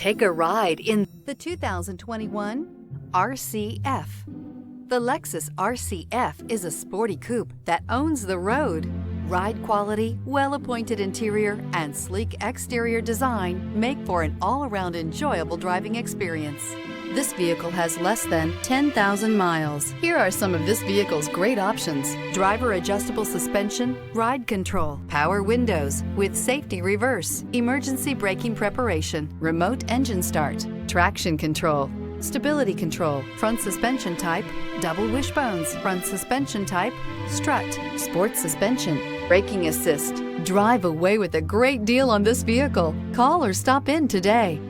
Take a ride in the 2021 RC F. The Lexus RC F is a sporty coupe that owns the road. Ride quality, well-appointed interior, and sleek exterior design make for an all-around enjoyable driving experience. This vehicle has less than 10,000 miles. Here are some of this vehicle's great options: driver adjustable suspension, ride control, power windows with safety reverse, emergency braking preparation, remote engine start, traction control, stability control, front suspension type, double wishbones, front suspension type, strut, sport suspension, braking assist. Drive away with a great deal on this vehicle. Call or stop in today.